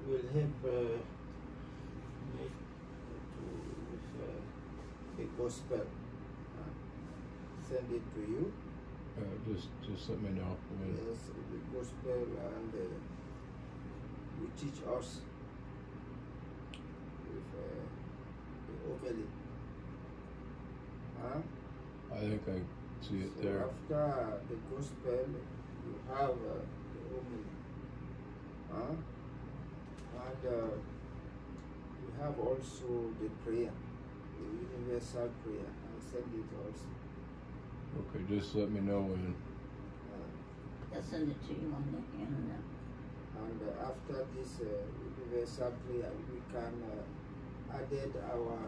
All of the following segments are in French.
will help me with the gospel. Send it to you. Just let me know. Yes, the gospel, and we teach us with the homily. I think I see it So there. after the gospel, you have the homily. And you have also the prayer, the universal prayer. I'll send it also. Okay, just let me know when. I'll send it to you on the internet. And after this universal prayer, we can add our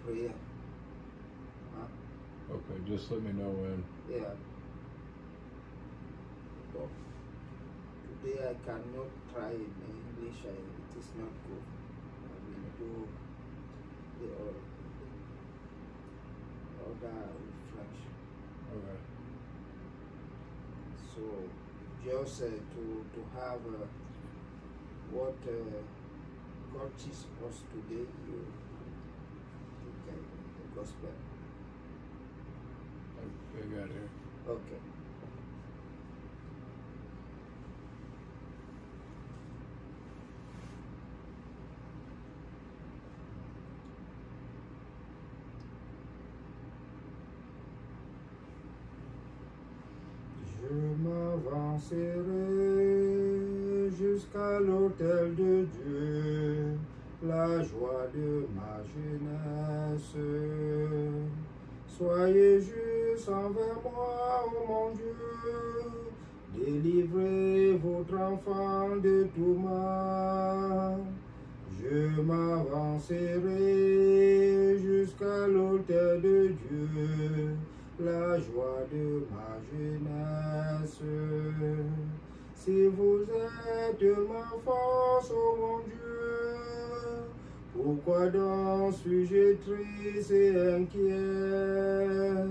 prayer. Okay, just let me know when. Yeah. But today I cannot try in English. It is not good. I will do the other in French. Okay. So just to have what God teaches us today, you take the gospel. I got it here. Okay. Je m'avancerai jusqu'à l'autel de Dieu, la joie de ma jeunesse. Soyez juste envers moi, ô mon Dieu, délivrez votre enfant de tout mal. Je m'avancerai jusqu'à l'autel de Dieu, la joie de ma jeunesse. Si vous êtes ma force, ô mon Dieu, pourquoi donc suis-je triste et inquiet?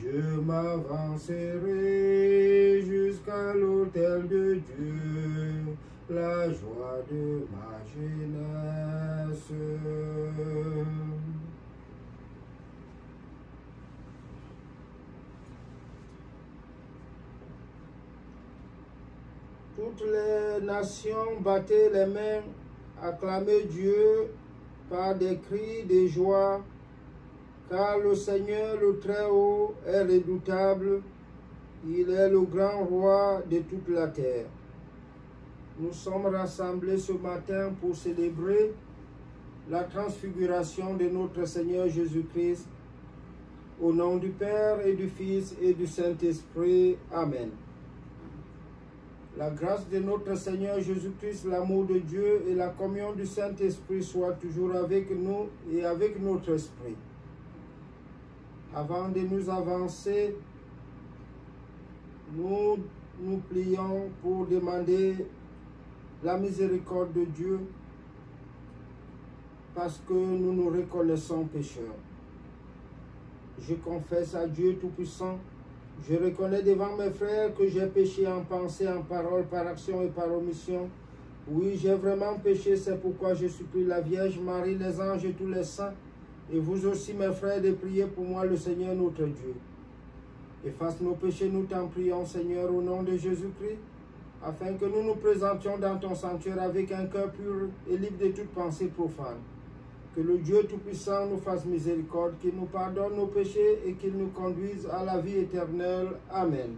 Je m'avancerai jusqu'à l'autel de Dieu, la joie de ma jeunesse. Toutes les nations battaient les mains, acclamaient Dieu par des cris de joie, car le Seigneur, le Très-Haut, est redoutable. Il est le grand roi de toute la terre. Nous sommes rassemblés ce matin pour célébrer la transfiguration de notre Seigneur Jésus-Christ. Au nom du Père et du Fils et du Saint-Esprit. Amen. La grâce de notre Seigneur Jésus-Christ, l'amour de Dieu et la communion du Saint-Esprit soient toujours avec nous et avec notre esprit. Avant de nous avancer, nous nous plions pour demander la miséricorde de Dieu parce que nous nous reconnaissons pécheurs. Je confesse à Dieu Tout-Puissant, je reconnais devant mes frères que j'ai péché en pensée, en parole, par action et par omission. Oui, j'ai vraiment péché, c'est pourquoi je supplie la Vierge Marie, les anges et tous les saints, et vous aussi mes frères, de prier pour moi le Seigneur notre Dieu. Efface nos péchés, nous t'en prions Seigneur, au nom de Jésus-Christ, afin que nous nous présentions dans ton sanctuaire avec un cœur pur et libre de toute pensée profane. Que le Dieu Tout-Puissant nous fasse miséricorde, qu'il nous pardonne nos péchés et qu'il nous conduise à la vie éternelle. Amen.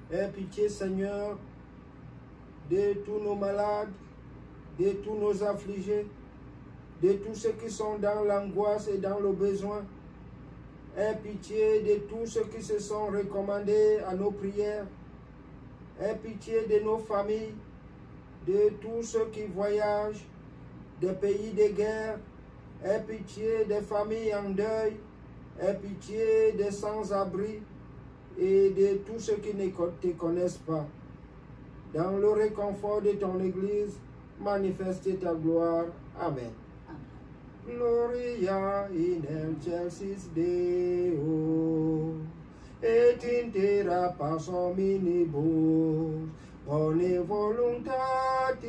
Aie pitié, Seigneur, de tous nos malades, de tous nos affligés, de tous ceux qui sont dans l'angoisse et dans le besoin. Aie pitié de tous ceux qui se sont recommandés à nos prières. Aie pitié de nos familles, de tous ceux qui voyagent des pays de guerre. Aie pitié des familles en deuil. Aie pitié des sans-abri et de tous ceux qui ne te connaissent pas. Dans le réconfort de ton Église, manifeste ta gloire. Amen. Gloria in excelsis Deo, et in terra pacem omnibus, bone voluntatis,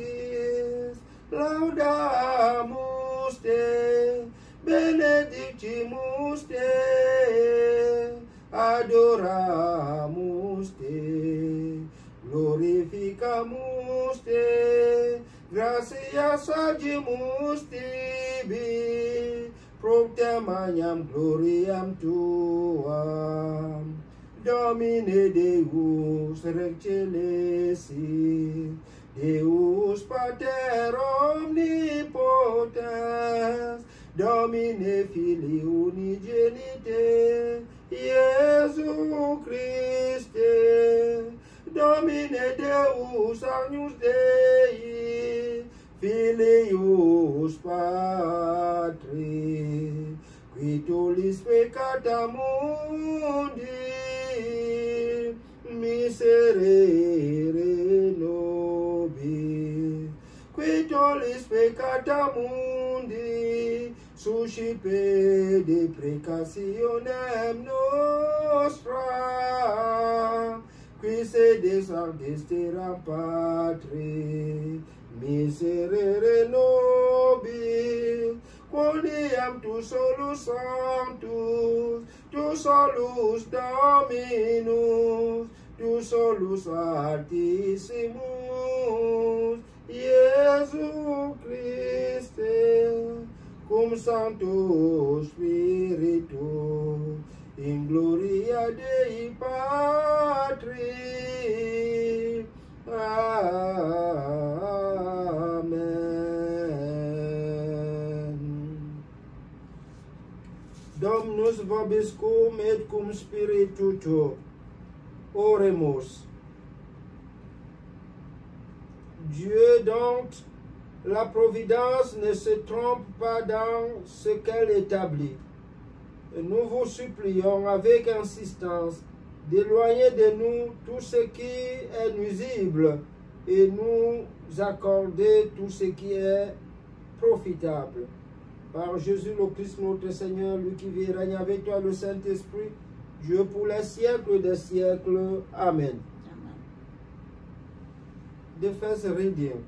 laudamus te, benedictimus te, adoramus te, glorificamus te, gratias agimus tibi, proclamam gloriam tuam, Domine Deus rechelesi, Deus Pater omnipotens, Domine Filii unigenite, Iesu Christe, Domine Deus agnus Dei, Filius Patri, qui tollis peccata mundi, miserere nobis, qui tollis peccata mundi, suscipe deprecationem nostra, qui sedes ad desteram Patri, miserere nobis, quoniam tu solus sanctus, tu solus Dominus, tu solus altissimus, Iesu Christe, cum Sanctus Spiritus, in gloria Dei Patri. Amen. Dominus vobiscum et cum spiritu tuo. Oremus. Dieu, dont la providence ne se trompe pas dans ce qu'elle établit. Et nous vous supplions avec insistance d'éloigner de nous tout ce qui est nuisible et nous accorder tout ce qui est profitable. Par Jésus le Christ notre Seigneur, lui qui vit et règne avec toi le Saint-Esprit, Dieu pour les siècles des siècles. Amen. The first reading.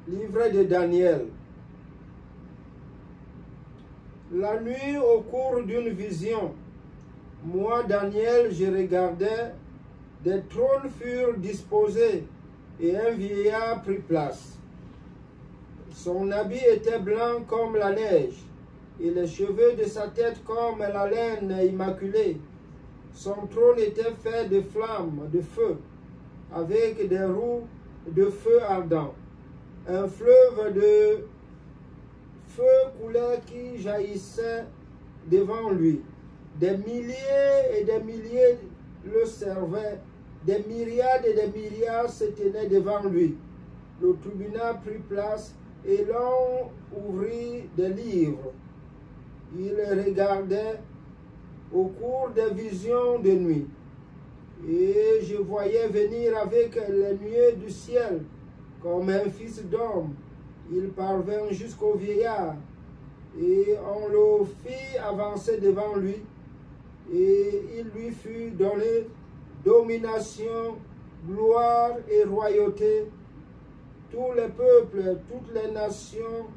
Livret de Daniel. La nuit, au cours d'une vision, moi, Daniel, je regardais, des trônes furent disposés et un vieillard prit place. Son habit était blanc comme la neige et les cheveux de sa tête comme la laine immaculée. Son trône était fait de flammes, de feu, avec des roues de feu ardent. Un fleuve de feu coulait qui jaillissait devant lui. Des milliers et des milliers le servaient, des myriades et des milliards se tenaient devant lui. Le tribunal prit place et l'on ouvrit des livres. Il regardait au cours des visions de nuit. Et je voyais venir avec les nuées du ciel comme un fils d'homme. Il parvint jusqu'au vieillard et on le fit avancer devant lui. Et il lui fut donné domination, gloire et royauté. Tous les peuples, toutes les nations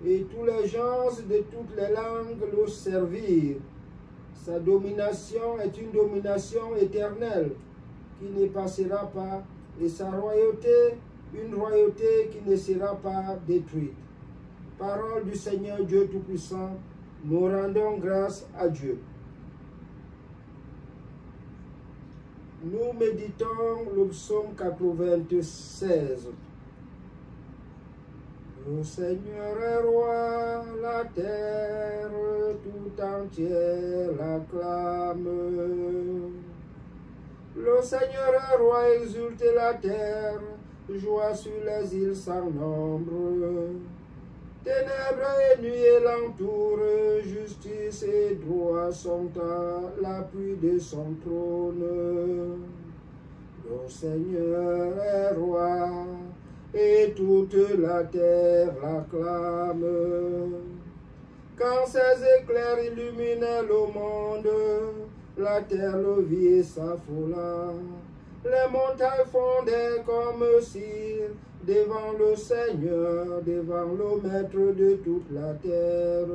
et tous les gens de toutes les langues le servirent. Sa domination est une domination éternelle qui ne passera pas, et sa royauté, une royauté qui ne sera pas détruite. Parole du Seigneur Dieu Tout-Puissant, nous rendons grâce à Dieu. Nous méditons le psaume 96. Le Seigneur est roi, la terre tout entière l'acclame. Le Seigneur est roi, exultez la terre, joie sur les îles sans nombre. Ténèbres et nuit l'entourent, justice et droit sont à l'appui de son trône. Le Seigneur est roi, et toute la terre l'acclame. Quand ses éclairs illuminaient le monde, la terre le vit et s'affola. Les montagnes fondaient comme cire devant le Seigneur, devant le Maître de toute la terre.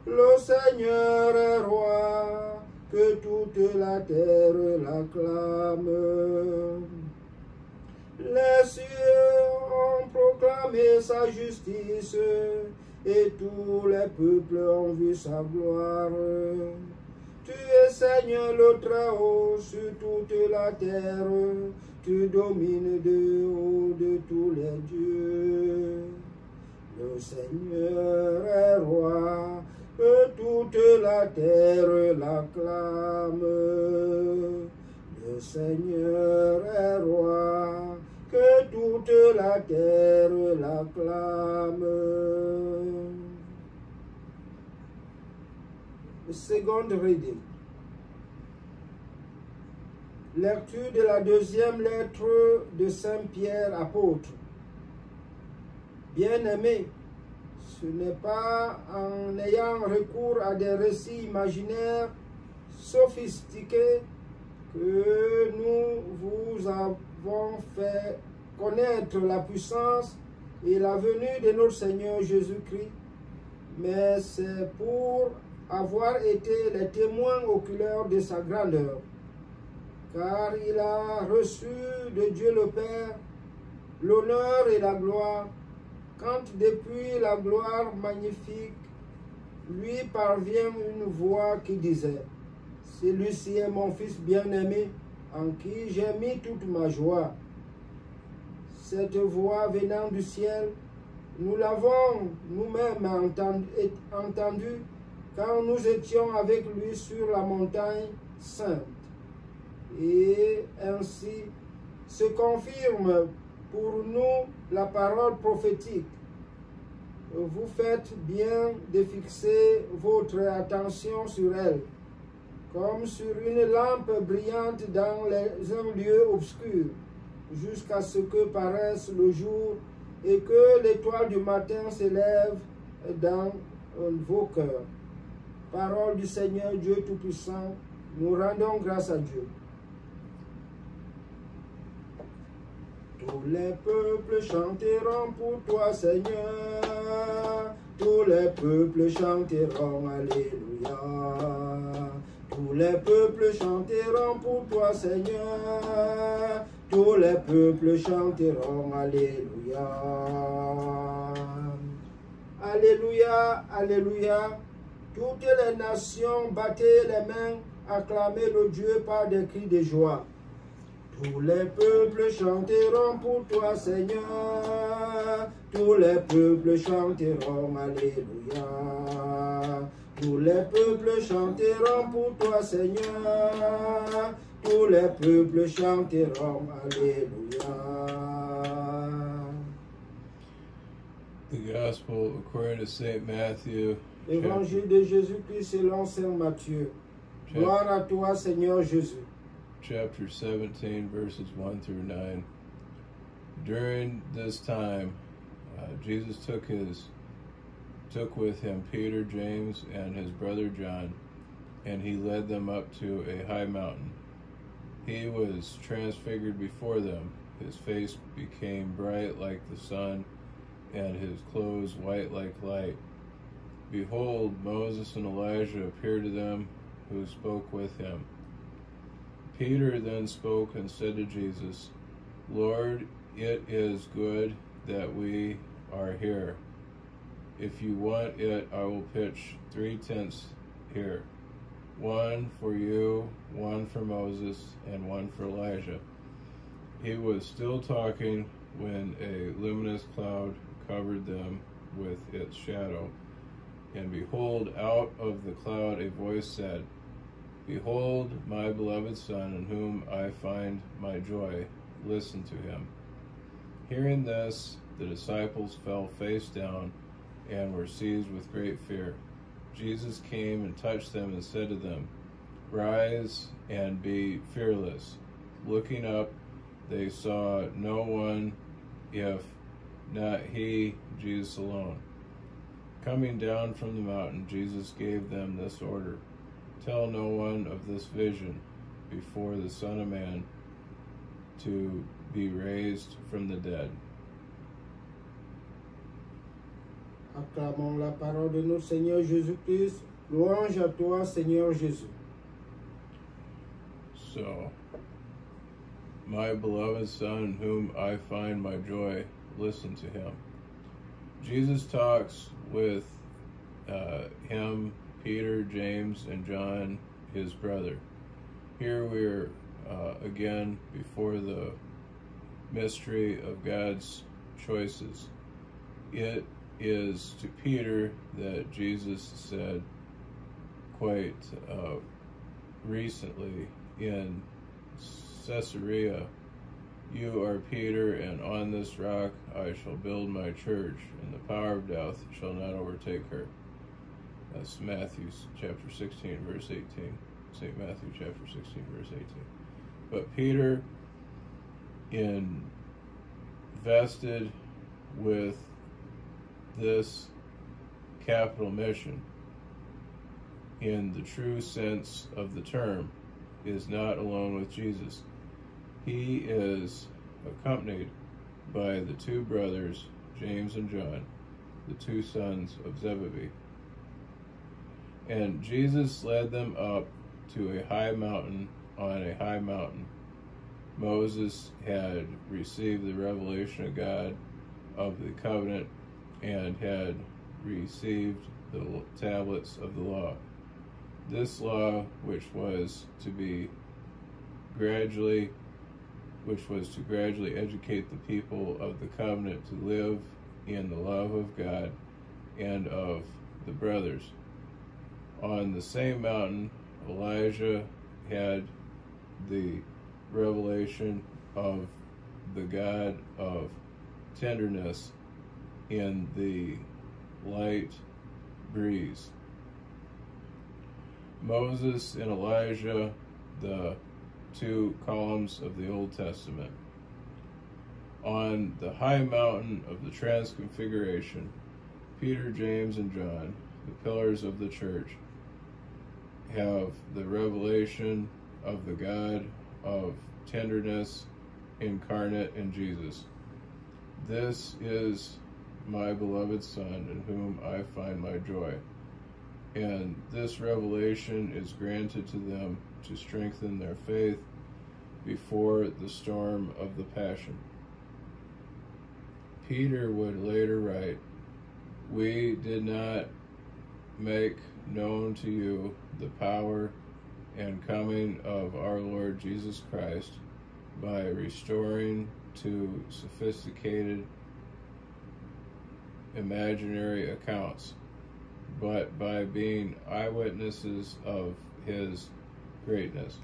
Le Seigneur est roi, que toute la terre l'acclame. Les cieux ont proclamé sa justice, et tous les peuples ont vu sa gloire. Tu es Seigneur le Très-Haut sur toute la terre, tu domines de haut de tous les dieux. Le Seigneur est roi, que toute la terre l'acclame. Le Seigneur est roi, que toute la terre l'acclame. Second reading. Lecture de la deuxième lettre de Saint Pierre apôtre. Bien-aimés, ce n'est pas en ayant recours à des récits imaginaires sophistiqués que nous vous avons fait connaître la puissance et la venue de notre Seigneur Jésus-Christ, mais c'est pour avoir été les témoins oculaires de sa grandeur, car il a reçu de Dieu le Père l'honneur et la gloire, quand depuis la gloire magnifique lui parvient une voix qui disait: celui-ci est mon Fils bien-aimé, en qui j'ai mis toute ma joie. Cette voix venant du ciel, nous l'avons nous-mêmes entendue quand nous étions avec lui sur la montagne sainte. Et ainsi se confirme pour nous la parole prophétique. Vous faites bien de fixer votre attention sur elle, comme sur une lampe brillante dans un lieu obscur, jusqu'à ce que paraisse le jour et que l'étoile du matin s'élève dans vos cœurs. Parole du Seigneur Dieu Tout-Puissant, nous rendons grâce à Dieu. Tous les peuples chanteront pour toi, Seigneur. Tous les peuples chanteront, Alléluia. Tous les peuples chanteront pour toi, Seigneur. Tous les peuples chanteront, Alléluia. Alléluia, Alléluia. Toutes les nations battaient les mains, acclamaient le Dieu par des cris de joie. Tous les peuples chanteront pour toi, Seigneur. Tous les peuples chanteront, Alléluia. Tous les peuples chanteront pour toi, Seigneur. Tous les peuples chanteront, Alléluia. The Gospel according to St. Matthew, Évangile de Jésus-Christ selon Saint Matthieu. Gloire à toi, Seigneur Jésus. chapter 17, verses 1 through 9. During this time, Jesus took with him Peter, James, and his brother John, and he led them up to a high mountain. He was transfigured before them. His face became bright like the sun, and his clothes white like light. Behold, Moses and Elijah appeared to them who spoke with him. Peter then spoke and said to Jesus, Lord, it is good that we are here. If you want it, I will pitch 3 tents here, one for you, one for Moses, and one for Elijah. He was still talking when a luminous cloud covered them with its shadow. And behold, out of the cloud a voice said, Behold, my beloved Son, in whom I find my joy. Listen to him. Hearing this, the disciples fell face down and were seized with great fear. Jesus came and touched them and said to them, Rise and be fearless. Looking up, they saw no one, if not he, Jesus alone. Coming down from the mountain, Jesus gave them this order: Tell no one of this vision before the Son of Man to be raised from the dead. Acclamons la parole de notre Seigneur Jésus-Christ. Louange à toi, Seigneur Jésus. So, my beloved Son, in whom I find my joy, listen to him. Jesus talks with him, Peter, James, and John, his brother. Here we're again before the mystery of God's choices. It is to Peter that Jesus said quite recently in Caesarea, You are Peter, and on this rock I shall build my church, and the power of death shall not overtake her. That's Matthew chapter 16, verse 18. St. Matthew chapter 16, verse 18. But Peter, invested with this capital mission, in the true sense of the term, is not alone with Jesus. He is accompanied by the 2 brothers, James and John, the 2 sons of Zebedee. And Jesus led them up to a high mountain. On a high mountain, Moses had received the revelation of God of the covenant and had received the tablets of the law. This law, which was to gradually educate the people of the covenant to live in the love of God and of the brothers. On the same mountain, Elijah had the revelation of the God of tenderness in the light breeze. Moses and Elijah, the 2 columns of the Old Testament. On the high mountain of the Transfiguration, Peter, James, and John, the pillars of the church, have the revelation of the God of tenderness incarnate in Jesus. This is my beloved Son, in whom I find my joy. And this revelation is granted to them to strengthen their faith before the storm of the Passion. Peter would later write, "We did not make known to you the power and coming of our Lord Jesus Christ by restoring to sophisticated imaginary accounts, but by being eyewitnesses of his greatness.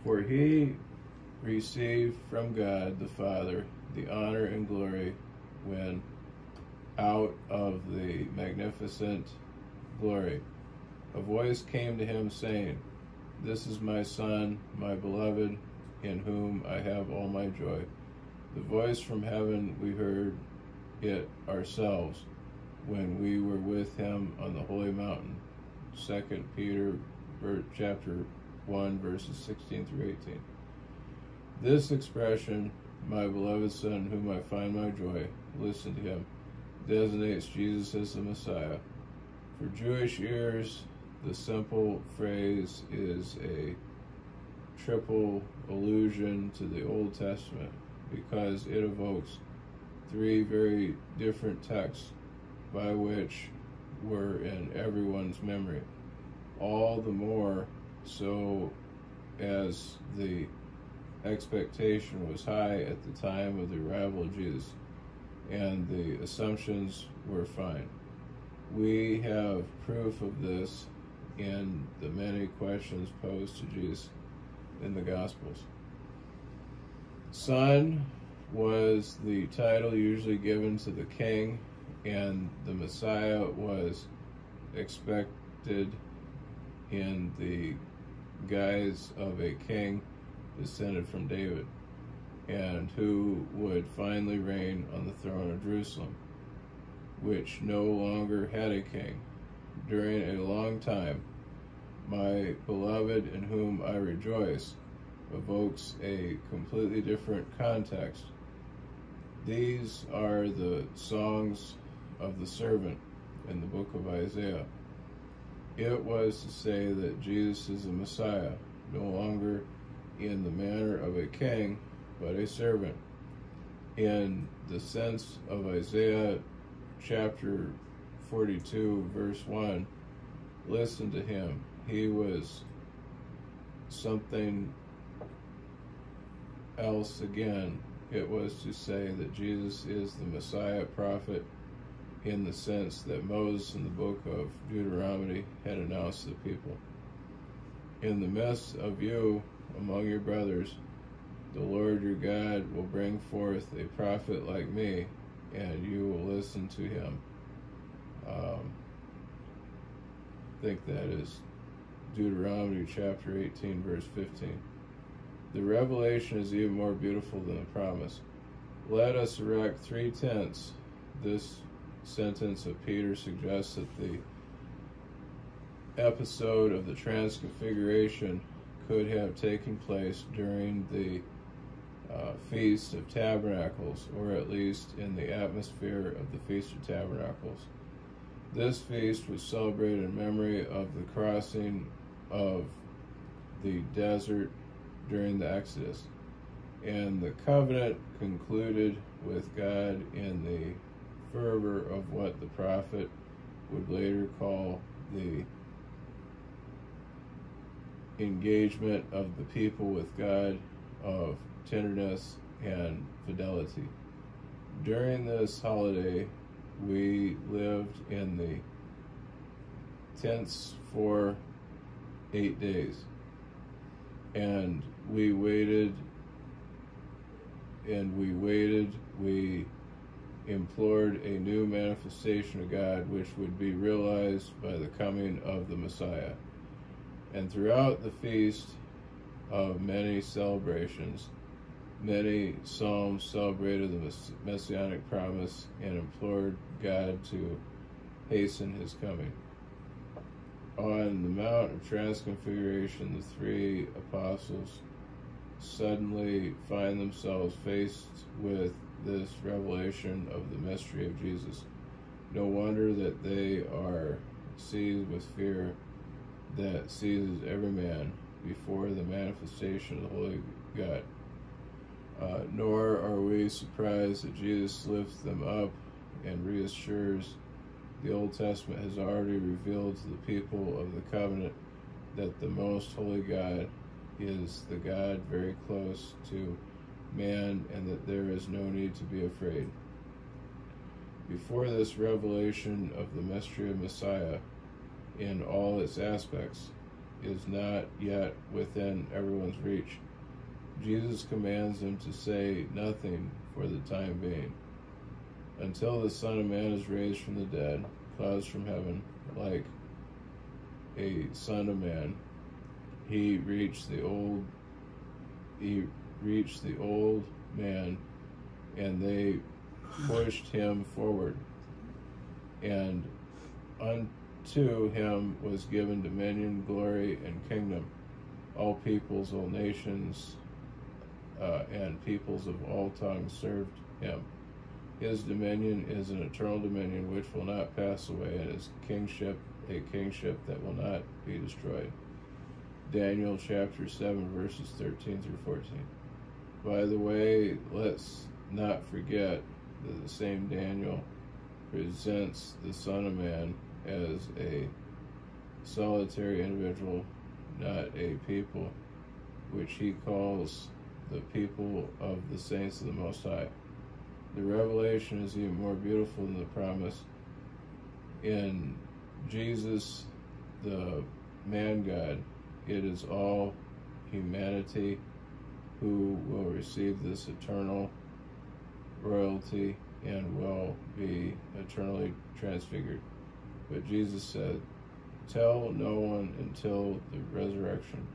For he received from God the Father the honor and glory when out of the magnificent glory a voice came to him saying, 'This is my Son, my beloved, in whom I have all my joy.' The voice from heaven, we heard it ourselves when we were with him on the holy mountain." 2 Peter chapter 1 verses 16 through 18. This expression, "my beloved Son, whom I find my joy," listen to him, designates Jesus as the Messiah. For Jewish ears, the simple phrase is a triple allusion to the Old Testament because it evokes three very different texts by which were in everyone's memory. All the more so as the expectation was high at the time of the arrival of Jesus, and the assumptions were fine. We have proof of this in the many questions posed to Jesus in the Gospels. Son was the title usually given to the king, and the Messiah was expected in the guise of a king descended from David, and who would finally reign on the throne of Jerusalem, which no longer had a king. During a long time, "My beloved in whom I rejoice" evokes a completely different context. These are the songs of the servant in the book of Isaiah. It was to say that Jesus is the Messiah, no longer in the manner of a king, but a servant. In the sense of Isaiah chapter 42, verse 1, listen to him. He was something else again. It was to say that Jesus is the Messiah prophet in the sense that Moses in the book of Deuteronomy had announced to the people. "In the midst of you, among your brothers, the Lord your God will bring forth a prophet like me, and you will listen to him." I think that is Deuteronomy chapter 18, verse 15. The revelation is even more beautiful than the promise. "Let us erect 3 tents." This sentence of Peter suggests that the episode of the Transfiguration could have taken place during the Feast of Tabernacles, or at least in the atmosphere of the Feast of Tabernacles. This feast was celebrated in memory of the crossing of the desert during the Exodus, and the covenant concluded with God in the fervor of what the prophet would later call the engagement of the people with God of tenderness and fidelity. During this holiday, we lived in the tents for 8 days, and we waited, we implored a new manifestation of God which would be realized by the coming of the Messiah. And throughout the feast of many celebrations, many psalms celebrated the messianic promise and implored God to hasten his coming. On the Mount of Transfiguration, the 3 apostles suddenly find themselves faced with this revelation of the mystery of Jesus. No wonder that they are seized with fear that seizes every man before the manifestation of the Holy God. Nor are we surprised that Jesus lifts them up and reassures the Old Testament has already revealed to the people of the covenant that the most holy God is the God very close to man, and that there is no need to be afraid. Before this revelation of the mystery of Messiah in all its aspects is not yet within everyone's reach, Jesus commands them to say nothing for the time being, until the Son of Man is raised from the dead, clouds from heaven, like a Son of Man. He reached the old man, and they pushed him forward, and unto him was given dominion, glory, and kingdom. All peoples, all nations, and peoples of all tongues served him. His dominion is an eternal dominion which will not pass away, and his kingship a kingship that will not be destroyed. Daniel chapter 7 verses 13 through 14. By the way, let's not forget that the same Daniel presents the Son of Man as a solitary individual, not a people, which he calls the people of the saints of the Most High. The revelation is even more beautiful than the promise. In Jesus, the man God, it is all humanity who will receive this eternal royalty and will be eternally transfigured. But Jesus said, "Tell no one until the resurrection."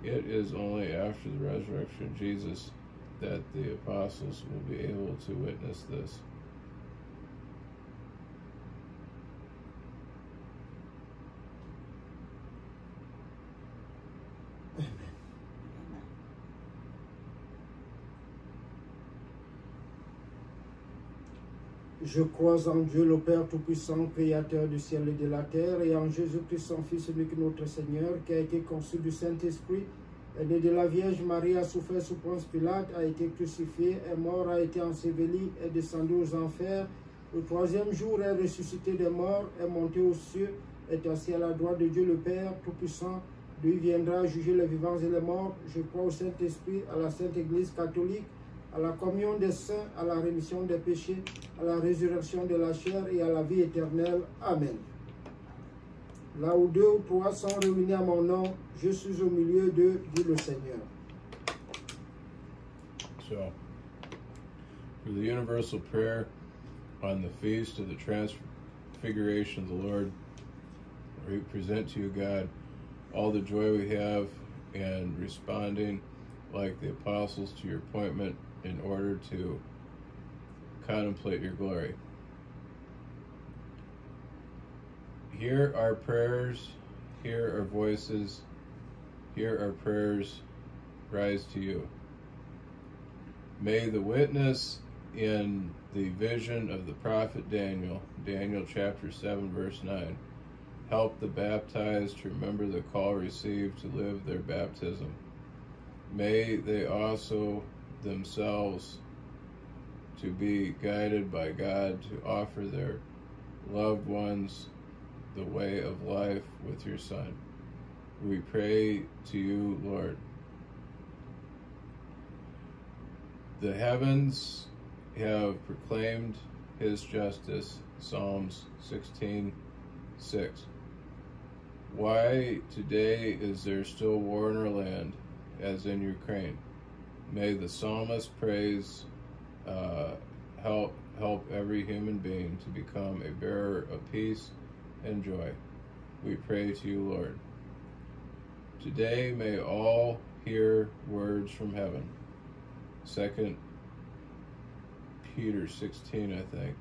It is only after the resurrection of Jesus that the apostles will be able to witness this. Je crois en Dieu, le Père Tout-Puissant, Créateur du ciel et de la terre, et en Jésus-Christ, son Fils unique, notre Seigneur, qui a été conçu du Saint-Esprit, est né de la Vierge Marie, a souffert sous Ponce Pilate, a été crucifié, est mort, a été enseveli, est descendu aux enfers. Le troisième jour est ressuscité des morts, est monté aux cieux, est assis à la droite de Dieu le Père Tout-Puissant. Lui viendra juger les vivants et les morts. Je crois au Saint-Esprit, à la Sainte Église catholique, à la communion des saints, à la rémission des péchés, à la résurrection de la chair et à la vie éternelle. Amen. Là où deux ou trois sont réunis à mon nom, je suis au milieu d'eux, dit le Seigneur. So, for the universal prayer on the feast of the transfiguration of the Lord, we present to you, God, all the joy we have in responding like the apostles to your appointment in order to contemplate your glory. Hear our prayers, hear our voices, hear our prayers rise to you. May the witness in the vision of the prophet Daniel, Daniel chapter 7 verse 9, help the baptized to remember the call received to live their baptism. May they also themselves to be guided by God to offer their loved ones the way of life with your Son. We pray to you, Lord. The heavens have proclaimed his justice, Psalms 16:6. Why today is there still war in our land, as in Ukraine? May the psalmist praise help every human being to become a bearer of peace and joy. We pray to you, Lord. Today may all hear words from heaven. 2 Peter 16, I think.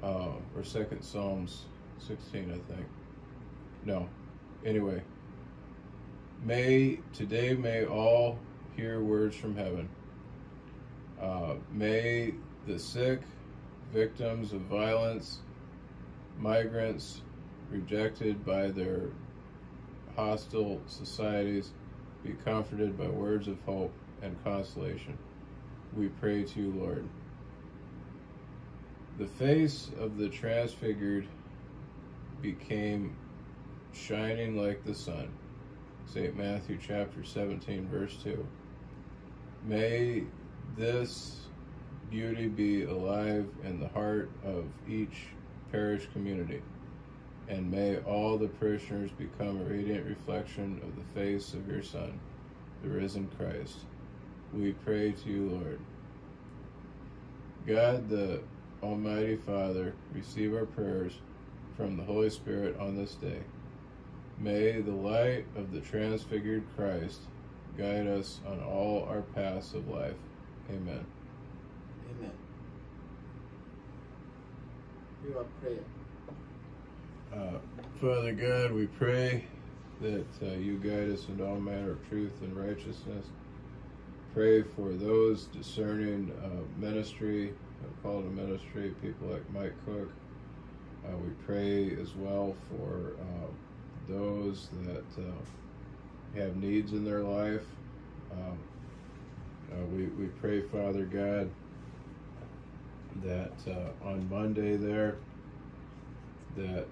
Or 2 Psalms 16, I think. No. Anyway. Today may all hear words from heaven. May the sick, victims of violence, migrants rejected by their hostile societies be comforted by words of hope and consolation. We pray to you, Lord. The face of the transfigured became shining like the sun. St. Matthew chapter 17, verse 2. May this beauty be alive in the heart of each parish community, and may all the parishioners become a radiant reflection of the face of your Son, the risen Christ. We pray to you, Lord. God, the Almighty Father, receive our prayers from the Holy Spirit on this day. May the light of the transfigured Christ guide us on all our paths of life. Amen. Amen. Your prayer. Father God, we pray that you guide us into all manner of truth and righteousness. Pray for those discerning ministry, called to ministry, people like Mike Cook. We pray as well for those that have needs in their life. We pray, Father God, that on Monday there, that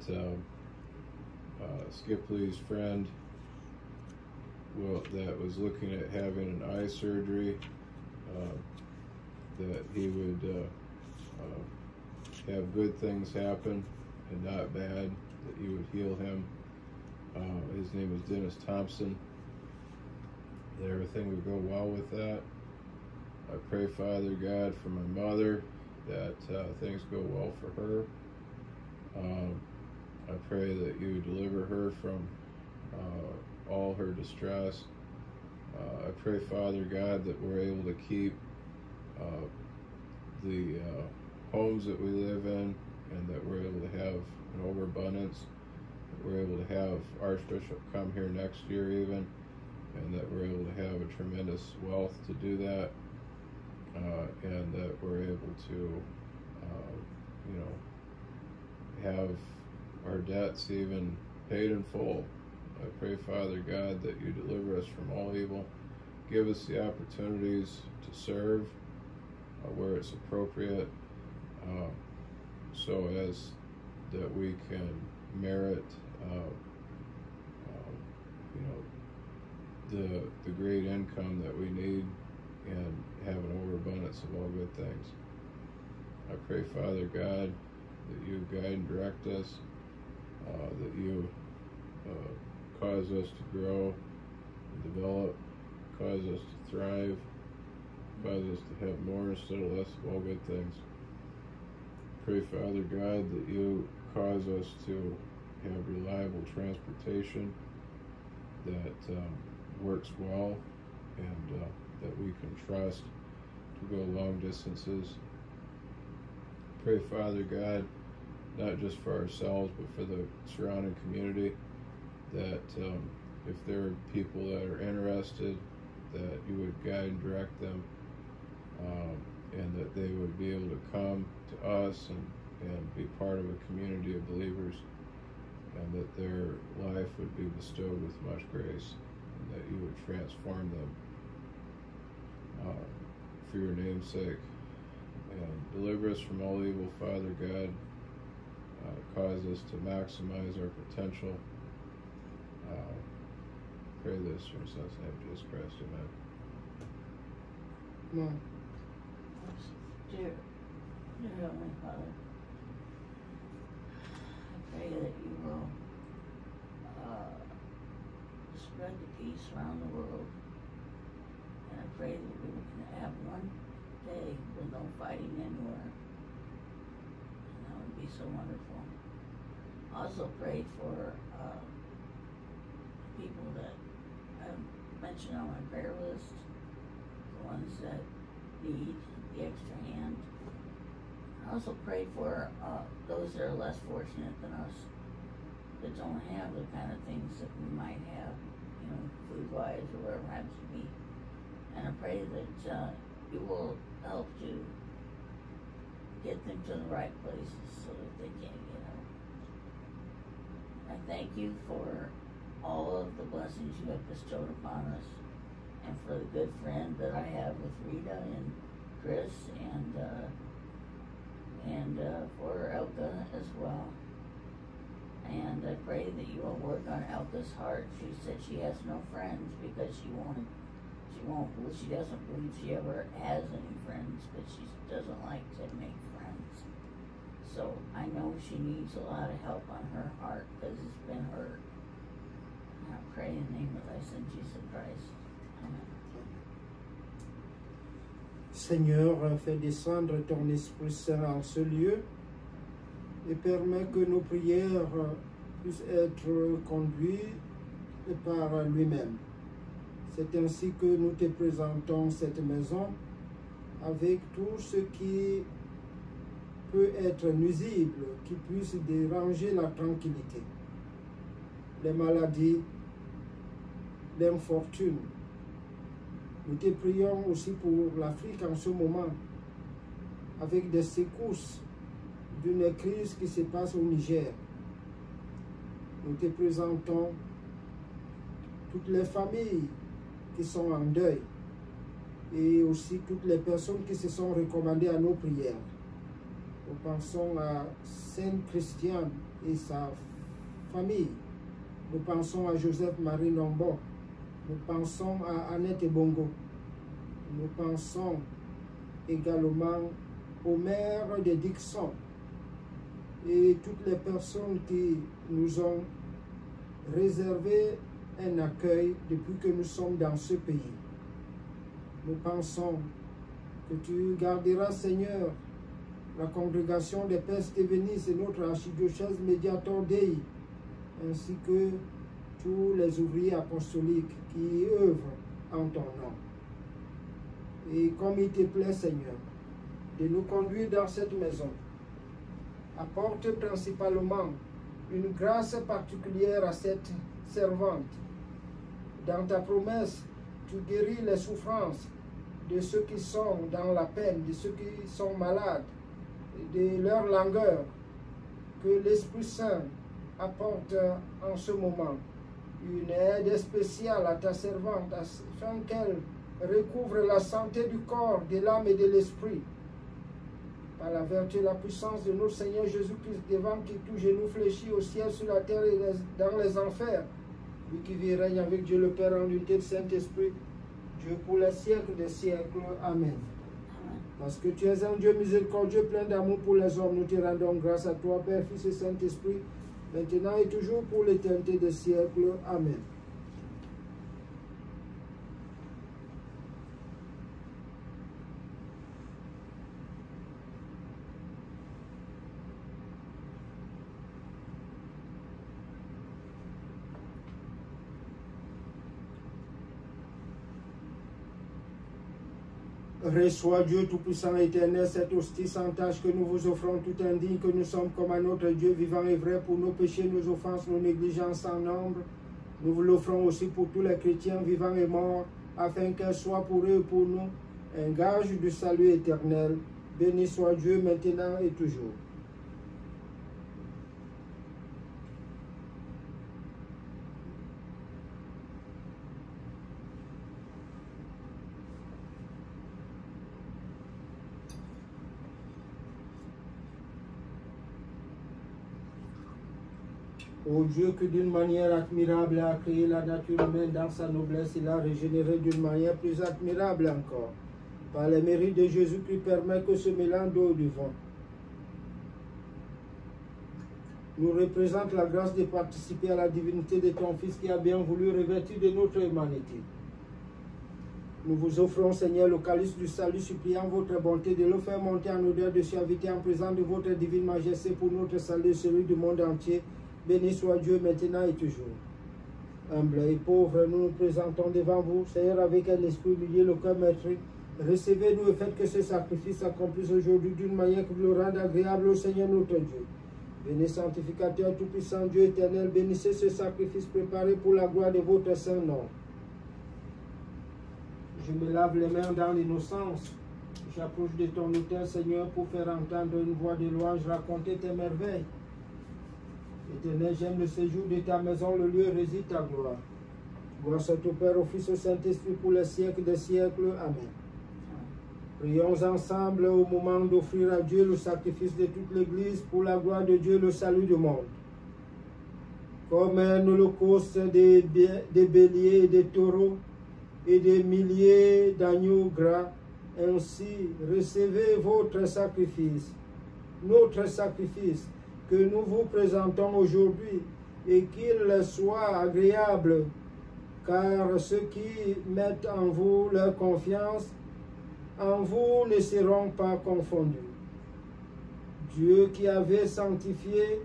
Skip Lee's friend that was looking at having an eye surgery, that he would have good things happen and not bad, that you would heal him. His name is Dennis Thompson. That everything would go well with that. I pray, Father God, for my mother, that things go well for her. I pray that you deliver her from all her distress. I pray, Father God, that we're able to keep the homes that we live in, and that we're able to have an overabundance, that we're able to have Archbishop come here next year even, and that we're able to have a tremendous wealth to do that, and that we're able to, have our debts even paid in full. I pray, Father God, that you deliver us from all evil. Give us the opportunities to serve where it's appropriate, so as that we can merit, the great income that we need, and have an overabundance of all good things. I pray, Father God, that you guide and direct us, that you cause us to grow and develop, cause us to thrive, cause us to have more instead of less of all good things. Pray, Father God, that you cause us to have reliable transportation that works well, and that we can trust to go long distances. Pray, Father God, not just for ourselves, but for the surrounding community, that if there are people that are interested, that you would guide and direct them, and that they would be able to come to us and be part of a community of believers, and that their life would be bestowed with much grace, and that you would transform them for your name's sake. And deliver us from all evil, Father God. Cause us to maximize our potential. Pray this in your Son's name, Jesus Christ. Amen. Amen. Dear Heavenly Father, I pray that you will spread the peace around the world, and I pray that we can have one day with no fighting anywhere, and that would be so wonderful. I also pray for people that I've mentioned on my prayer list, the ones that need the extra hand. I also pray for those that are less fortunate than us, that don't have the kind of things that we might have, food-wise or whatever it happens to be. And I pray that you will help to get them to the right places so that they can get out. I thank you for all of the blessings you have bestowed upon us, and for the good friend that I have with Rita and Chris, and for Elka as well. And I pray that you will work on Elka's heart. She said she has no friends because she doesn't believe she ever has any friends, but she doesn't like to make friends. So I know she needs a lot of help on her heart because it's been hurt. And I pray in the name of thy Son Jesus Christ. Amen. Seigneur, fais descendre ton Esprit Saint en ce lieu et permets que nos prières puissent être conduites par lui-même. C'est ainsi que nous te présentons cette maison avec tout ce qui peut être nuisible, qui puisse déranger la tranquillité. Les maladies, l'infortune. Nous te prions aussi pour l'Afrique en ce moment, avec des secousses d'une crise qui se passe au Niger. Nous te présentons toutes les familles qui sont en deuil et aussi toutes les personnes qui se sont recommandées à nos prières. Nous pensons à Sainte Christiane et sa famille. Nous pensons à Joseph-Marie Nombo. Nous pensons à Annette Bongo. Nous pensons également au maire de Dixon et toutes les personnes qui nous ont réservé un accueil depuis que nous sommes dans ce pays. Nous pensons que tu garderas, Seigneur, la congrégation des Pères Stévénis et notre archidiocèse Mediator Dei, ainsi que tous les ouvriers apostoliques qui œuvrent en ton nom. Et comme il te plaît, Seigneur, de nous conduire dans cette maison, apporte principalement une grâce particulière à cette servante. Dans ta promesse, tu guéris les souffrances de ceux qui sont dans la peine, de ceux qui sont malades, de leur langueur, que l'Esprit Saint apporte en ce moment une aide spéciale à ta servante afin qu'elle recouvre la santé du corps, de l'âme et de l'esprit. Par la vertu et la puissance de notre Seigneur Jésus-Christ, devant qui tout genou fléchit au ciel, sur la terre et dans les enfers, lui qui vit et règne avec Dieu le Père en unité de Saint-Esprit, Dieu pour les siècles des siècles. Amen. Parce que tu es un Dieu miséricordieux, plein d'amour pour les hommes, nous te rendons grâce à toi, Père, Fils et Saint-Esprit, maintenant et toujours pour l'éternité des siècles. Amen. Reçois Dieu Tout-Puissant et Éternel, cette hostie sans tâche que nous vous offrons, tout indigne que nous sommes comme à notre Dieu vivant et vrai, pour nos péchés, nos offenses, nos négligences sans nombre. Nous vous l'offrons aussi pour tous les chrétiens vivants et morts, afin qu'elle soit pour eux et pour nous un gage du salut éternel. Béni soit Dieu maintenant et toujours. Ô Dieu, que d'une manière admirable a créé la nature humaine dans sa noblesse, il a régénéré d'une manière plus admirable encore. Par les mérites de Jésus-Christ, permet que ce mélange d'eau et du vin nous représente la grâce de participer à la divinité de ton Fils qui a bien voulu revêtir de notre humanité. Nous vous offrons, Seigneur, le calice du salut, suppliant votre bonté de le faire monter en odeur de suavité en présence de votre divine majesté pour notre salut et celui du monde entier. Béni soit Dieu maintenant et toujours. Humble et pauvre, nous nous présentons devant vous, Seigneur, avec un esprit humilié, le cœur meurtri. Recevez-nous et faites que ce sacrifice s'accomplisse aujourd'hui d'une manière qui le rende agréable au Seigneur notre Dieu. Béni sanctificateur tout-puissant, Dieu éternel, bénissez ce sacrifice préparé pour la gloire de votre saint nom. Je me lave les mains dans l'innocence. J'approche de ton autel, Seigneur, pour faire entendre une voix de louange, raconter tes merveilles. Éternel, j'aime le séjour de ta maison, le lieu réside ta gloire. Gloire soit au Père, au Fils, au Saint-Esprit, pour les siècles des siècles. Amen. Prions ensemble au moment d'offrir à Dieu le sacrifice de toute l'Église pour la gloire de Dieu, le salut du monde. Comme un holocauste des béliers et des taureaux et des milliers d'agneaux gras, ainsi recevez votre sacrifice, notre sacrifice que nous vous présentons aujourd'hui, et qu'il soit agréable, car ceux qui mettent en vous leur confiance en vous ne seront pas confondus. Dieu qui avait sanctifié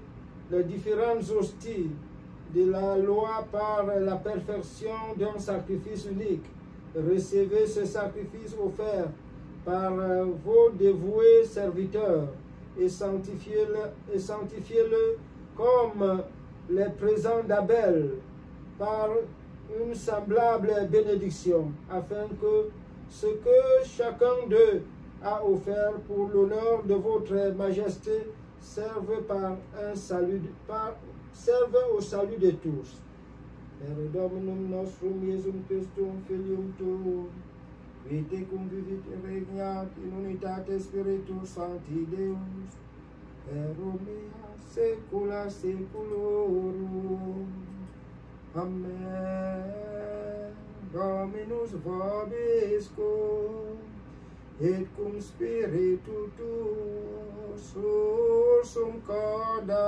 les différentes hosties de la loi par la perfection d'un sacrifice unique, recevez ce sacrifice offert par vos dévoués serviteurs et sanctifiez-le comme les présents d'Abel par une semblable bénédiction, afin que ce que chacun d'eux a offert pour l'honneur de votre majesté serve au salut de tous. Per Dominum nostrum Iesum Christum Filium Tuum, qui tecum vivit et regnat in unitate Spiritus Sancti Deus, per omnia saecula saeculorum. Amen. Dominus vobiscum, et cum spiritu tuo, sursum corda,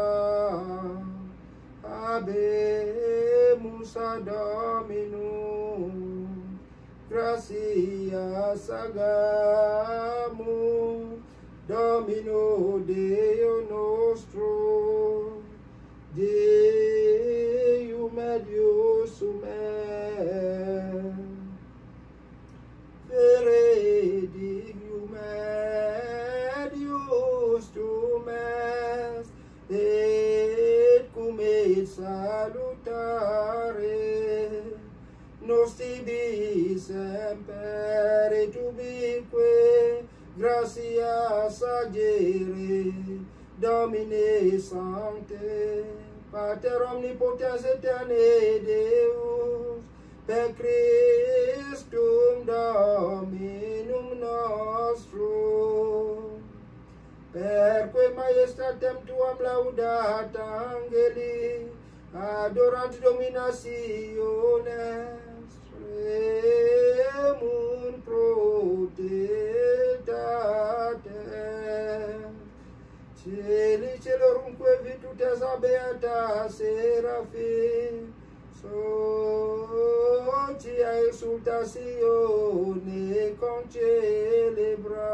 habemus ad Dominum, gratias agamus, Domino Deo nostro, Deum medius me, Veredium medius tu mes, et cum et salutare, nos tibi semper et ubique, gratias agere, Domine Sancte, Pater omnipotens aeterni Deus, per Christum Dominum nostrum, perque majestatem tuam laudat angeli, adorant dominationes, remum protestatem, Celi celorumque virtutes beata seraphim, socia exultatione concelebra,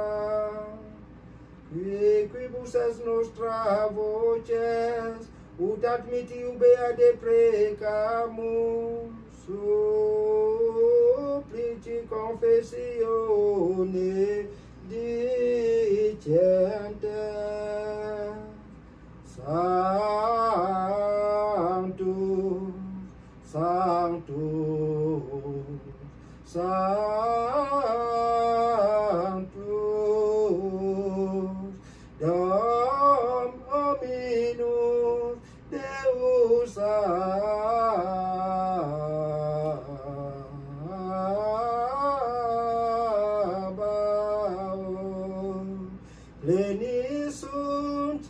quibus es nostra voces, ut admiti ubea deprecamus, supplici confessione dicente, Sanctus, Sanctus, Sanctus, Dominus Deus Sabaoth, pleni sunt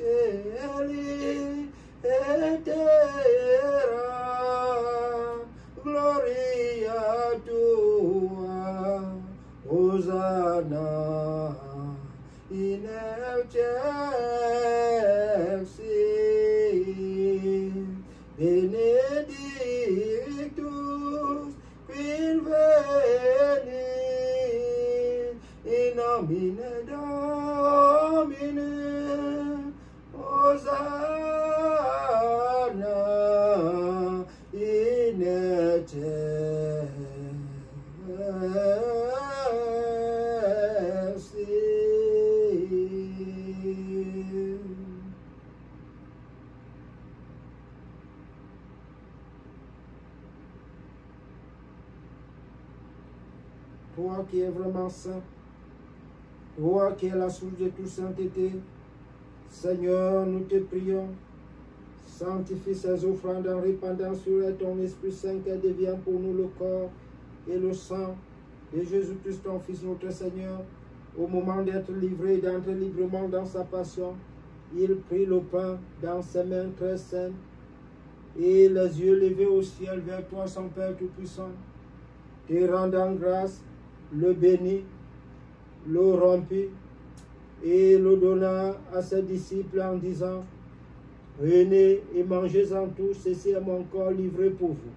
toi qui es vraiment saint, toi qui es la source de toute sainteté. Seigneur, nous te prions, sanctifie ces offrandes en répandant sur elles ton Esprit Saint, qu'elle devienne pour nous le corps et le sang de Jésus-Christ, ton Fils, notre Seigneur. Au moment d'être livré et d'entrer librement dans sa passion, il prit le pain dans ses mains très saines et les yeux levés au ciel vers toi, son Père Tout-Puissant, te rendant grâce, le bénit, le rompit et le donna à ses disciples en disant: Venez et mangez-en tous, ceci est mon corps livré pour vous.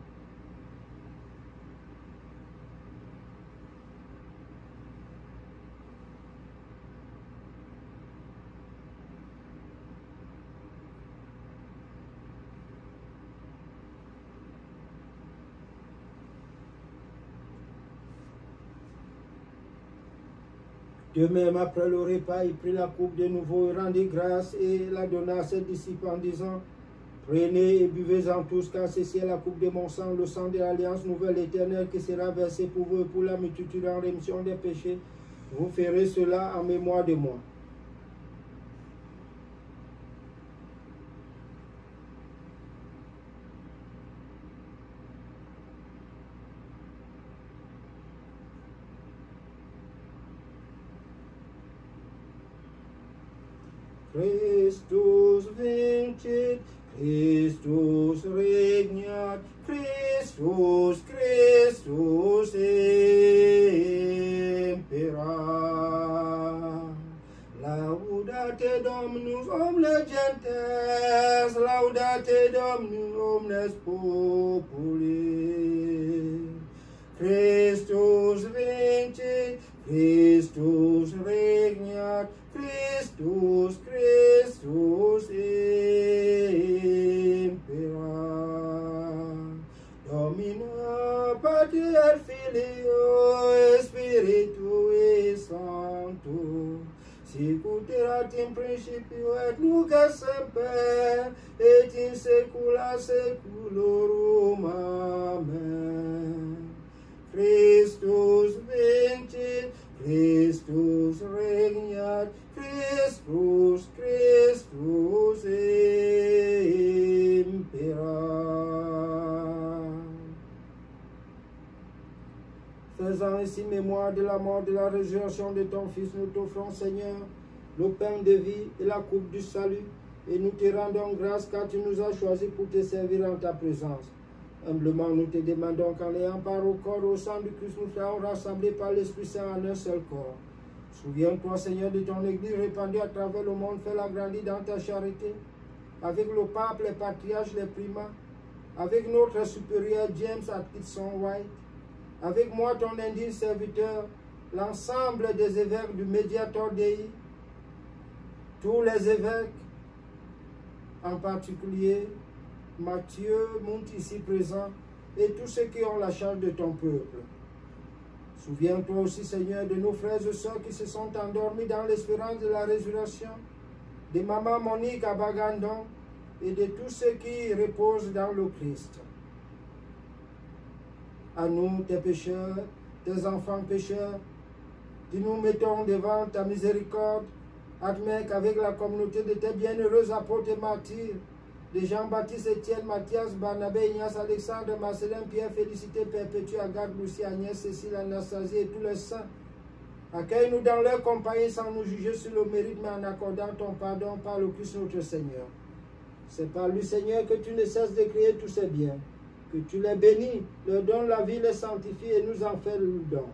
De même, après le repas, il prit la coupe de nouveau, rendit grâce et la donna à ses disciples en disant: Prenez et buvez-en tous, car ceci est la coupe de mon sang, le sang de l'alliance nouvelle éternelle qui sera versé pour vous et pour la multitude en rémission des péchés. Vous ferez cela en mémoire de moi. Christus vincit, Christus regnat, Christus, Christus imperat. Laudate Dominus omnes gentes, laudate Dominus omnes populi. Christus vincit, Christus regnat, Christus, Christus imperat. Domina Pater Filio Spiritui Sancto, sicut erat in principio et nunc et semper et in saecula saeculorum. Amen. Christus vincit, Christus regnat, Christus, Christus imperat. Faisant ainsi mémoire de la mort, de la résurrection de ton Fils, nous t'offrons, Seigneur, le pain de vie et la coupe du salut, et nous te rendons grâce car tu nous as choisis pour te servir en ta présence. Humblement, nous te demandons qu'en ayant part au corps et au sang du Christ, nous soyons rassemblés par l'Esprit Saint en un seul corps. Souviens-toi, Seigneur, de ton Église répandue à travers le monde, fais-la grandir dans ta charité, avec le pape, les patriarches, les primats, avec notre supérieur James Atkinson White, avec moi, ton indigne serviteur, l'ensemble des évêques du Mediator Dei, tous les évêques, en particulier Matthieu, Mount ici présent, et tous ceux qui ont la charge de ton peuple. Souviens-toi aussi, Seigneur, de nos frères et sœurs qui se sont endormis dans l'espérance de la résurrection, de Maman Monique à Bagandon et de tous ceux qui reposent dans le Christ. À nous, tes pécheurs, tes enfants pécheurs, que nous mettons devant ta miséricorde, admets qu'avec la communauté de tes bienheureux apôtres et martyrs, de Jean-Baptiste, Étienne, Mathias, Barnabé, Ignace, Alexandre, Marcelin, Pierre, Félicité, Perpétue, Agathe, Lucie, Agnès, Cécile, Anastasie et tous les saints, accueille-nous dans leur compagnie sans nous juger sur le mérite, mais en accordant ton pardon par le Christ notre Seigneur. C'est par lui, Seigneur, que tu ne cesses de créer tous ces biens, que tu les bénis, leur donnes la vie, les sanctifies et nous en fais le don.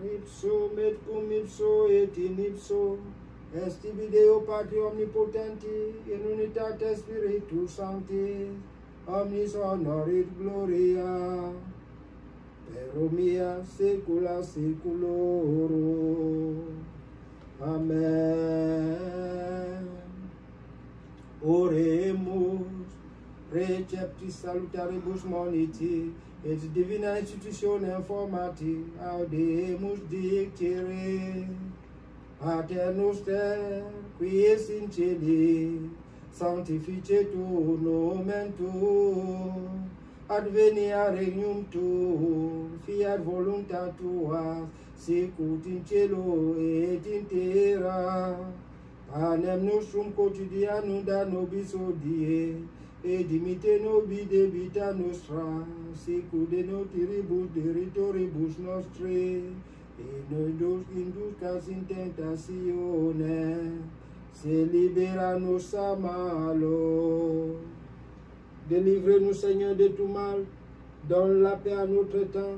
Ipso met cum ipso et in ipso, est Deo Patri omnipotenti, in unitate Spiritus Sancti, omnis honor et gloria, per omnia saecula saeculorum. Amen. Oremus, preceptis salutaribus moniti, et divina institutione formati, audemus dicere. Pater noster, qui es in celi, sanctificetur nomen tuum, advenia regnum tuum, fiat voluntas tua, sicut in cielo et in terra. Panem nostrum quotidianum da nobis hodie, et dimitte nobis debita nostra, sicut de notiribus deritoribus nostri, et ne nos inducas in tentatione, se libera-nos a malo. Délivre-nous, Seigneur, de tout mal, donne la paix à notre temps,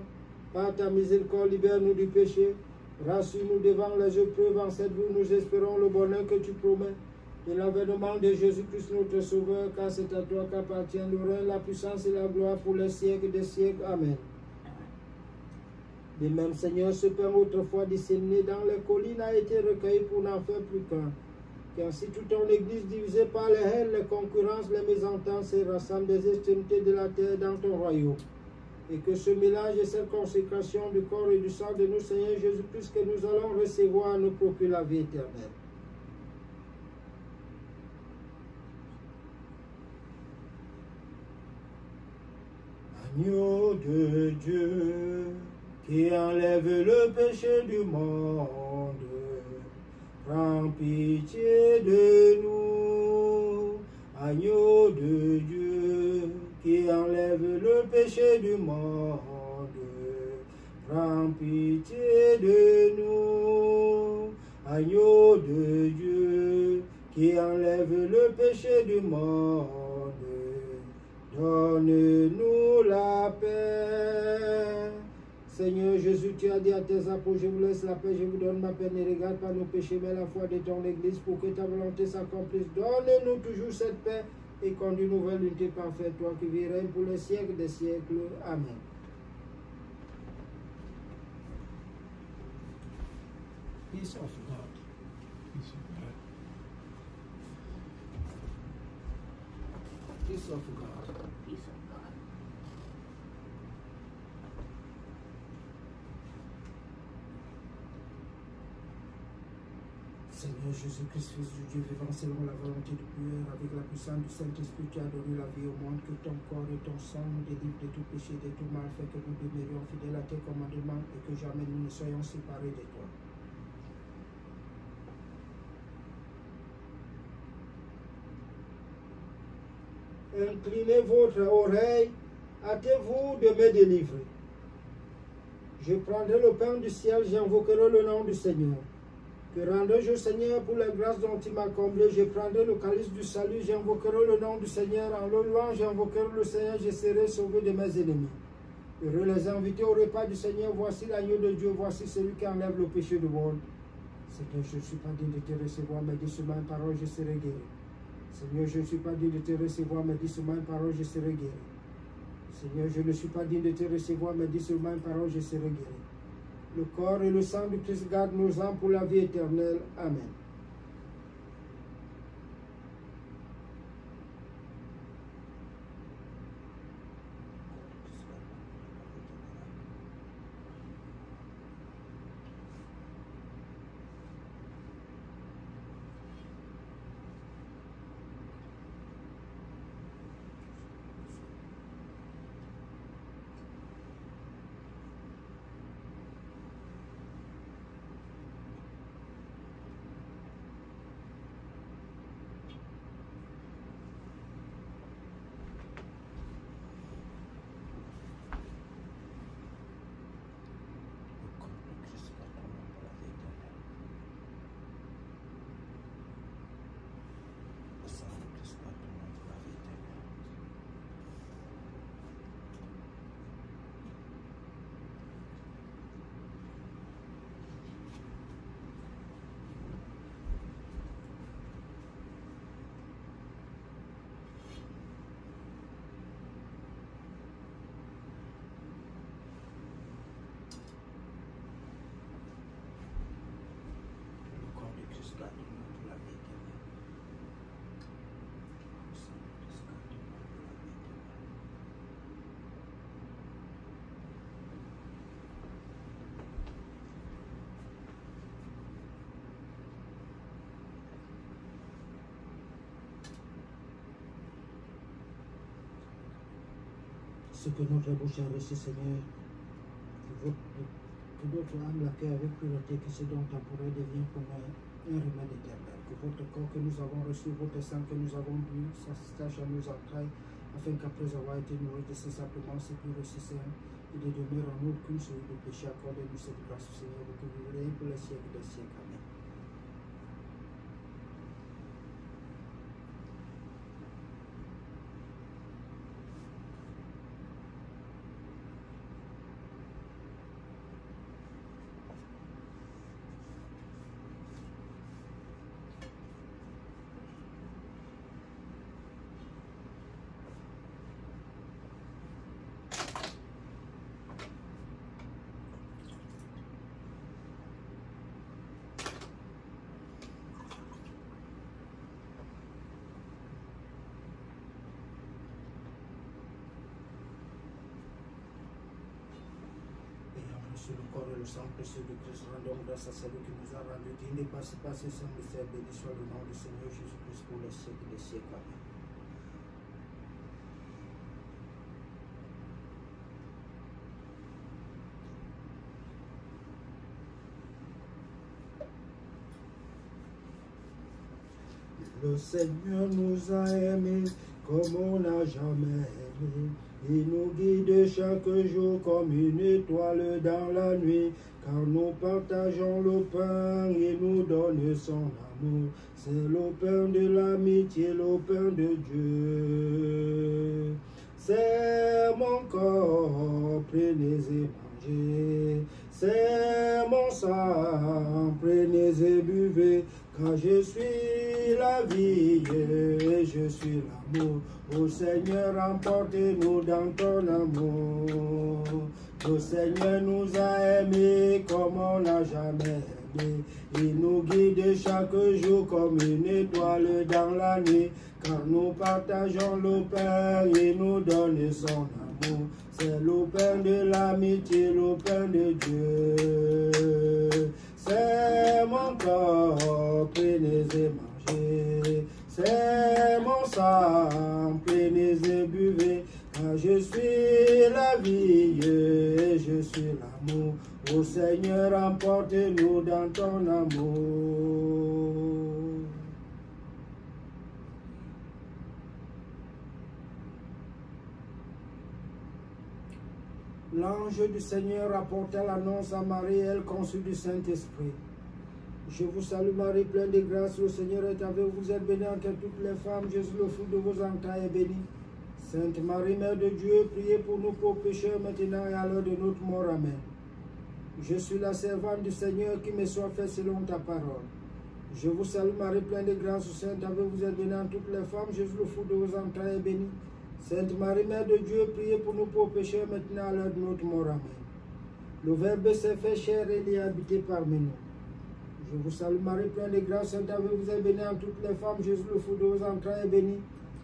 par ta miséricorde, libère-nous du péché, rassure-nous devant les épreuves, en cette vie nous espérons le bonheur que tu promets, de l'avènement de Jésus-Christ notre Sauveur, car c'est à toi qu'appartient le règne, la puissance et la gloire pour les siècles des siècles. Amen. De même, Seigneur, ce pain autrefois disséminé dans les collines a été recueilli pour n'en faire plus qu'un. Qu'ainsi toute ton Église divisée par les haines, les concurrences, les mésententes se rassemble des extrémités de la terre dans ton royaume. Et que ce mélange et cette consécration du corps et du sang de notre Seigneur Jésus-Christ que nous allons recevoir nous procure la vie éternelle. Agneau de Dieu, qui enlève le péché du monde, prends pitié de nous. Agneau de Dieu, qui enlève le péché du monde, prends pitié de nous. Agneau de Dieu, qui enlève le péché du monde, donne-nous la paix. Seigneur Jésus, tu as dit à tes apôtres, je vous laisse la paix, je vous donne ma paix, ne regarde pas nos péchés, mais la foi de ton Église pour que ta volonté s'accomplisse. Donne-nous toujours cette paix et conduis-nous vers l'unité parfaite, toi qui vis règne pour les siècles des siècles. Amen. Peace of God. Peace of God. Peace of God. Peace of God. Seigneur Jésus-Christ, Fils du Dieu vivant selon la volonté du Père, avec la puissance du Saint-Esprit, tu as donné la vie au monde, que ton corps et ton sang nous délivrent de tout péché, de tout mal, fait que nous demeurions fidèles à tes commandements et que jamais nous ne soyons séparés de toi. Inclinez votre oreille, hâtez-vous de me délivrer. Je prendrai le pain du ciel, j'invoquerai le nom du Seigneur. Que rendrai-je au Seigneur pour la grâce dont il m'a comblé? Je prendrai le calice du salut, j'invoquerai le nom du Seigneur. En le louant, j'invoquerai le Seigneur, je serai sauvé de mes ennemis. Heureux les invités au repas du Seigneur, voici l'agneau de Dieu, voici celui qui enlève le péché du monde. Seigneur, je ne suis pas digne de te recevoir, mais dis sur ma parole, je serai guéri. Seigneur, je ne suis pas digne de te recevoir, mais dis sur ma parole, je serai guéri. Seigneur, je ne suis pas digne de te recevoir, mais dis sur ma parole, je serai guéri. Le corps et le sang du Christ gardent nos âmes pour la vie éternelle. Amen. Ce que notre bouche a reçu, Seigneur, que notre âme l'accueille avec pureté, que ce don temporel devient pour nous un remède éternel. Que votre corps que nous avons reçu, votre sang que nous avons bu, s'attache à nos entrailles, afin qu'après avoir été nourris de ce simplement ce pur et si saint, et de demeurer en nous qu'une souris de péché, accordez-nous cette grâce, Seigneur, que vous vivrez pour les siècles des siècles. Amen. Sur le corps et le sang précieux de Christ, rendons grâce à celui qui nous a rendu dignes de participer à ce saint mystère. Béni soit le nom du Seigneur Jésus-Christ pour les siècles des siècles. Amen. Le Seigneur nous a aimés comme on n'a jamais aimé. Il nous guide chaque jour comme une étoile dans la nuit. Car nous partageons le pain, il nous donne son amour. C'est le pain de l'amitié, le pain de Dieu. C'est mon corps, prenez et mangez. C'est mon sang, prenez et buvez. Car je suis la vie et je suis l'amour. Ô Seigneur, emportez-nous dans ton amour. Le Seigneur nous a aimés comme on n'a jamais aimé. Il nous guide chaque jour comme une étoile dans la nuit. Car nous partageons le pain, il nous donne son amour. C'est le pain de l'amitié, le pain de Dieu. C'est mon corps, prenez et mangez. C'est mon sang, prenez et buvez. Car je suis la vie et je suis l'amour. Ô Seigneur, emporte-nous dans ton amour. L'ange du Seigneur apporta l'annonce à Marie, elle conçue du Saint-Esprit. Je vous salue Marie, pleine de grâce, le Seigneur est avec vous. Vous êtes bénie entre toutes les femmes, Jésus, le fruit de vos entrailles, est béni. Sainte Marie, Mère de Dieu, priez pour nous pauvres pécheurs, maintenant et à l'heure de notre mort. Amen. Je suis la servante du Seigneur, qui me soit fait selon ta parole. Je vous salue Marie, pleine de grâce, le Seigneur est avec vous. Vous êtes bénie entre toutes les femmes, Jésus, le fruit de vos entrailles, est béni. Sainte Marie, Mère de Dieu, priez pour nous pauvres pécheurs, maintenant à l'heure de notre mort. Amen. Le Verbe s'est fait chair et il est habité parmi nous. Je vous salue Marie, pleine de grâce, Sainte Ave, vous êtes bénie entre toutes les femmes, Jésus, le fruit de vos entrailles, est béni.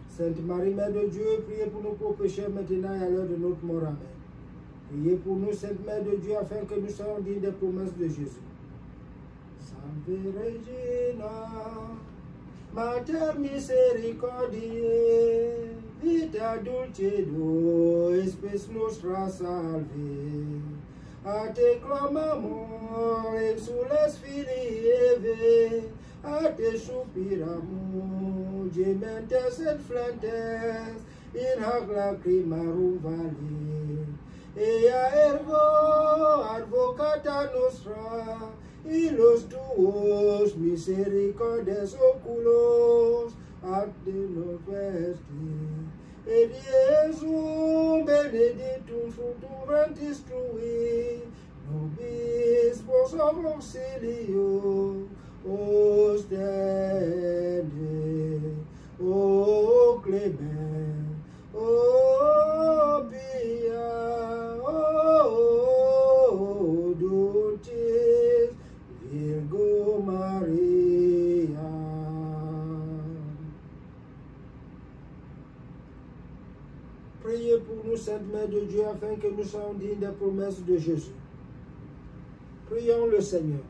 Sainte Marie, Mère de Dieu, priez pour nous pauvres pécheurs, maintenant et à l'heure de notre mort. Amen. Priez pour nous, Sainte Mère de Dieu, afin que nous soyons dignes des promesses de Jésus. Salve Regina, Mater misericordiae, vita dulcedo, spes nostra salve. A te clamamur, exules filii Eve, a te supiramos, gementes et flentes, in hac lacrimarum vale. Ea ergo advocata nostra, illos tuos misericordes oculos, ad de nos vesti. Et Iesum benedictum fructum ventris tui, nobis pos auxilio, ostende, o clement, o pia, o dulcis Virgo Maria. Priez pour nous, Sainte Mère de Dieu, afin que nous soyons dignes des promesses de Jésus. Prions le Seigneur.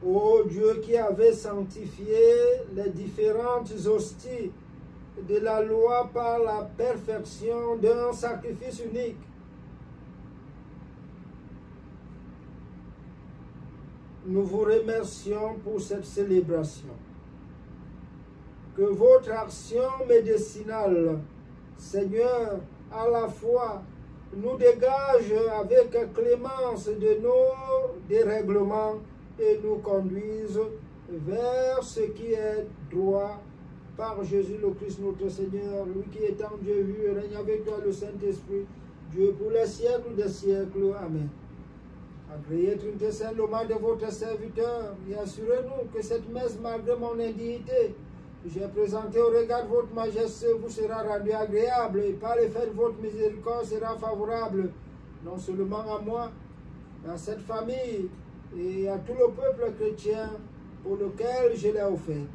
Ô Dieu qui avait sanctifié les différentes hosties de la loi par la perfection d'un sacrifice unique, nous vous remercions pour cette célébration. Que votre action médicinale, Seigneur, à la fois nous dégage avec clémence de nos dérèglements et nous conduise vers ce qui est droit par Jésus le Christ notre Seigneur, lui qui est en Dieu vu et règne avec toi le Saint-Esprit, Dieu pour les siècles des siècles. Amen. Agréez Trinité Sainte le mal de votre serviteur et assurez-nous que cette messe, malgré mon indignité, que j'ai présentée au regard de votre majesté, vous sera rendue agréable et par l'effet de votre miséricorde sera favorable, non seulement à moi, mais à cette famille et à tout le peuple chrétien pour lequel je l'ai offert.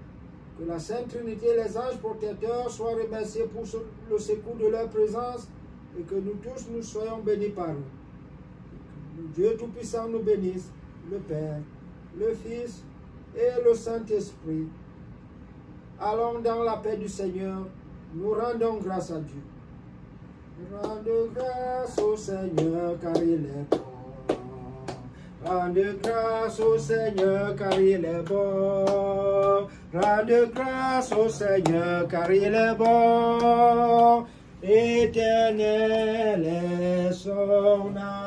Que la Sainte Trinité et les anges protecteurs soient remerciés pour le secours de leur présence et que nous tous nous soyons bénis par eux. Que Dieu Tout-Puissant nous bénisse, le Père, le Fils et le Saint-Esprit. Allons dans la paix du Seigneur, nous rendons grâce à Dieu. Rendez grâce au Seigneur car il est bon. Rendez grâce au Seigneur car il est bon. Rendez grâce au Seigneur car il est bon. Éternel est son âme.